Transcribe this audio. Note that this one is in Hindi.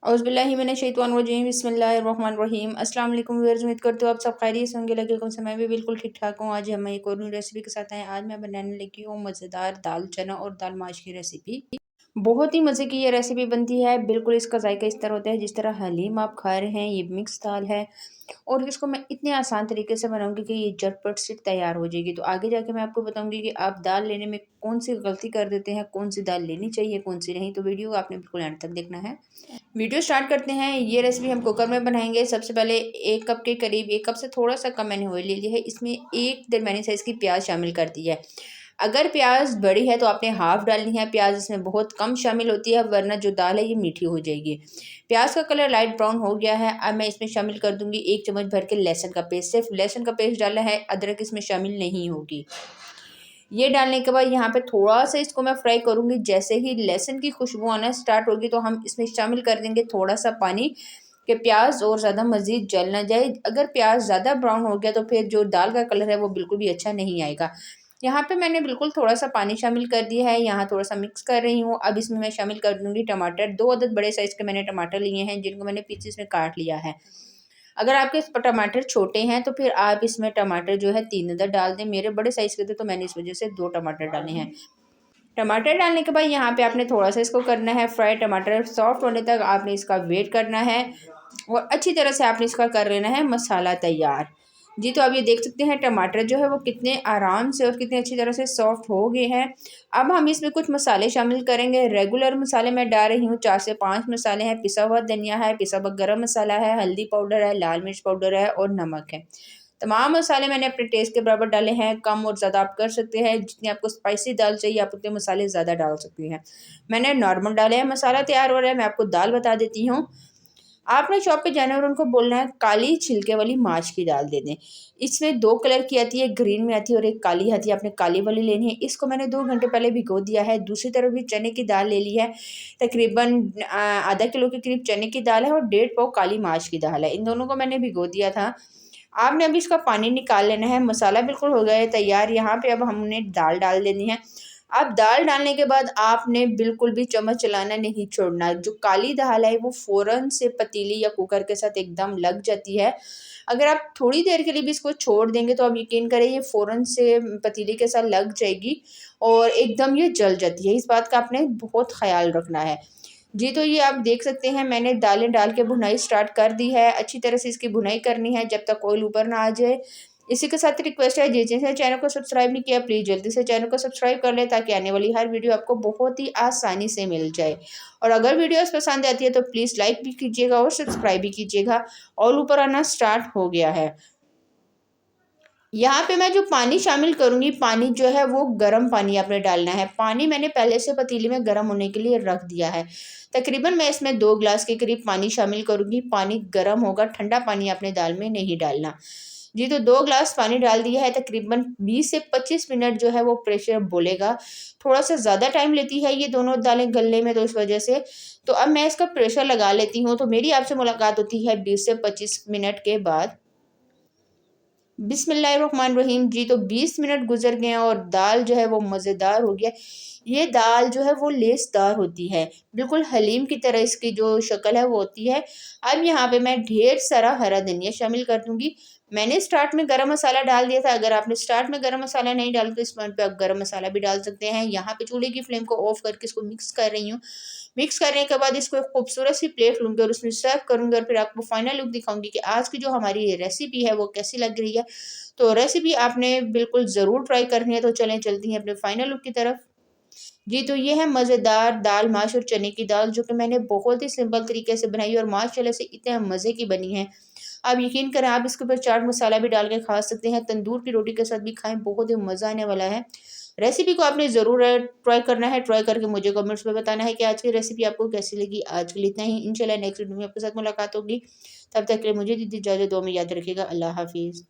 औज़ुबिल्लाहिमिनश्शैतानिर्रजीम बिस्मिल्लाहिर्रहमानिर्रहीम। अस्सलाम वालेकुम व्यूअर्स, उम्मीद करती हूँ आप सब खैरियत से होंगे। लगे से मैं भी बिल्कुल ठीक ठाक हूँ। आज हम एक और न्यू रेसिपी के साथ आए। आज मैं बनाने लगी हूँ मज़ेदार दाल चना और दाल माश की रेसिपी। बहुत ही मज़े की ये रेसिपी बनती है। बिल्कुल इसका जायका इस तरह होता है जिस तरह हलीम आप खा रहे हैं। ये मिक्स दाल है और इसको मैं इतने आसान तरीके से बनाऊंगी कि ये झटपट से तैयार हो जाएगी। तो आगे जाके मैं आपको बताऊंगी कि आप दाल लेने में कौन सी गलती कर देते हैं, कौन सी दाल लेनी चाहिए, कौन सी नहीं। तो वीडियो आपने बिल्कुल एंड तक देखना है। वीडियो स्टार्ट करते हैं। ये रेसिपी हम कुकर में बनाएंगे। सबसे पहले 1 कप के करीब, 1 कप से थोड़ा सा कम मैंने ऑयल ले लिया है। इसमें एक दरमियानी साइज़ की प्याज शामिल कर दी है। अगर प्याज बड़ी है तो आपने हाफ डालनी है। प्याज इसमें बहुत कम शामिल होती है, वरना जो दाल है ये मीठी हो जाएगी। प्याज का कलर लाइट ब्राउन हो गया है। अब मैं इसमें शामिल कर दूंगी 1 चम्मच भर के लहसुन का पेस्ट। सिर्फ लहसुन का पेस्ट डाला है, अदरक इसमें शामिल नहीं होगी। ये डालने के बाद यहाँ पे थोड़ा सा इसको मैं फ्राई करूँगी। जैसे ही लहसुन की खुशबू आना स्टार्ट होगी तो हम इसमें शामिल कर देंगे थोड़ा सा पानी, कि प्याज और ज़्यादा मज़ीद जल ना जाए। अगर प्याज ज़्यादा ब्राउन हो गया तो फिर जो दाल का कलर है वो बिल्कुल भी अच्छा नहीं आएगा। यहाँ पे मैंने बिल्कुल थोड़ा सा पानी शामिल कर दिया है। यहाँ थोड़ा सा मिक्स कर रही हूँ। अब इसमें मैं शामिल कर दूँगी टमाटर। 2 अदद बड़े साइज़ के मैंने टमाटर लिए हैं, जिनको मैंने पीसेस में काट लिया है। अगर आपके टमाटर छोटे हैं तो फिर आप इसमें टमाटर जो है 3 अदद डाल दें। मेरे बड़े साइज़ के थे तो मैंने इस वजह से 2 टमाटर डाले हैं। टमाटर डालने के बाद यहाँ पे आपने थोड़ा सा इसको करना है फ्राई। टमाटर सॉफ्ट होने तक आपने इसका वेट करना है और अच्छी तरह से आपने इसका कर लेना है मसाला तैयार। जी, तो आप ये देख सकते हैं टमाटर जो है वो कितने आराम से और कितने अच्छी तरह से सॉफ्ट हो गए हैं। अब हम इसमें कुछ मसाले शामिल करेंगे। रेगुलर मसाले मैं डाल रही हूँ, 4 से 5 मसाले हैं। पिसा हुआ धनिया है, पिसा हुआ गरम मसाला है, हल्दी पाउडर है, लाल मिर्च पाउडर है और नमक है। तमाम मसाले मैंने अपने टेस्ट के बराबर डाले हैं। कम और ज़्यादा आप कर सकते हैं। जितनी आपको स्पाइसी दाल चाहिए आप उतने मसाले ज़्यादा डाल सकते हैं। मैंने नॉर्मल डाले हैं। मसाला तैयार हो रहा है, मैं आपको दाल बता देती हूँ। आपने शॉप पे जाना है और उनको बोलना है काली छिलके वाली माश की दाल दे दें। इसमें 2 कलर की आती है, ग्रीन में आती है और एक काली आती है। आपने काली वाली लेनी है। इसको मैंने 2 घंटे पहले भिगो दिया है। दूसरी तरफ भी चने की दाल ले ली है। तकरीबन आधा किलो के करीब चने की दाल है और 1.5 पाव काली माश की दाल है। इन दोनों को मैंने भिगो दिया था। आपने अभी इसका पानी निकाल लेना है। मसाला बिल्कुल हो गया है तैयार। यहाँ पे अब हमने दाल डाल देनी है। अब दाल डालने के बाद आपने बिल्कुल भी चम्मच चलाना नहीं छोड़ना। जो काली दाल है वो फ़ौरन से पतीली या कुकर के साथ एकदम लग जाती है। अगर आप थोड़ी देर के लिए भी इसको छोड़ देंगे तो आप यकीन करें ये फ़ौरन से पतीली के साथ लग जाएगी और एकदम ये जल जाती है। इस बात का आपने बहुत ख़्याल रखना है। जी, तो ये आप देख सकते हैं मैंने दालें डाल के भुनाई स्टार्ट कर दी है। अच्छी तरह से इसकी भुनाई करनी है जब तक ऑयल ऊपर ना आ जाए। इसी के साथ रिक्वेस्ट है, जिसने चैनल को सब्सक्राइब नहीं किया प्लीज़ जल्दी से चैनल को सब्सक्राइब कर लें, ताकि आने वाली हर वीडियो आपको बहुत ही आसानी से मिल जाए। और अगर वीडियोस पसंद आती है तो प्लीज़ लाइक भी कीजिएगा और सब्सक्राइब भी कीजिएगा। ऑयल ऊपर आना स्टार्ट हो गया है। यहाँ पे मैं जो पानी शामिल करूँगी, पानी जो है वो गर्म पानी आपने डालना है। पानी मैंने पहले से पतीले में गर्म होने के लिए रख दिया है। तकरीबन मैं इसमें 2 गिलास के करीब पानी शामिल करूँगी। पानी गर्म होगा, ठंडा पानी आपने दाल में नहीं डालना। जी, तो 2 गिलास पानी डाल दिया है। तकरीबन 20 से 25 मिनट जो है वो प्रेशर बोलेगा। थोड़ा सा ज़्यादा टाइम लेती है ये दोनों दालें गलने में, तो इस वजह से। तो अब मैं इसका प्रेशर लगा लेती हूँ। तो मेरी आपसे मुलाकात होती है 20 से 25 मिनट के बाद। बिस्मिल्लाहिर्रहमानिर्रहीम। जी, तो 20 मिनट गुजर गए हैं और दाल जो है वो मज़ेदार हो गया। ये दाल जो है वो लेसदार होती है, बिल्कुल हलीम की तरह इसकी जो शक्ल है वो होती है। अब यहाँ पे मैं ढेर सारा हरा धनिया शामिल कर दूँगी। मैंने स्टार्ट में गरम मसाला डाल दिया था। अगर आपने स्टार्ट में गरम मसाला नहीं डाला तो इस पॉइंट पे आप गरम मसाला भी डाल सकते हैं। यहाँ पे चूल्हे की फ्लेम को ऑफ करके इसको मिक्स कर रही हूँ। मिक्स करने के बाद इसको एक खूबसूरत सी प्लेट लूँगी और उसमें सर्व करूँगी और फिर आपको फाइनल लुक दिखाऊँगी कि आज की जो हमारी ये रेसिपी है वो कैसी लग रही है। तो रेसिपी आपने बिल्कुल ज़रूर ट्राई करनी है। तो चलें चलती हैं अपने फाइनल लुक की तरफ। जी, तो ये है मज़ेदार दाल माश और चने की दाल, जो कि मैंने बहुत ही सिंपल तरीके से बनाई और माशाल्लाह से इतने मज़े की बनी है। आप यकीन करें, आप इसके ऊपर चाट मसाला भी डाल के खा सकते हैं। तंदूर की रोटी के साथ भी खाएँ, बहुत ही मज़ा आने वाला है। रेसिपी को आपने ज़रूर ट्राई करना है। ट्राई करके मुझे कमेंट्स में बताना है कि आज की रेसिपी आपको कैसी लगी। आज के लिए इतना ही। इंशाल्लाह नेक्स्ट वीडियो में आपके साथ मुलाकात होगी। तब तक के लिए मुझे दीजिए इजाज़त। दुआ में याद रखिएगा। अल्लाह हाफ़िज़।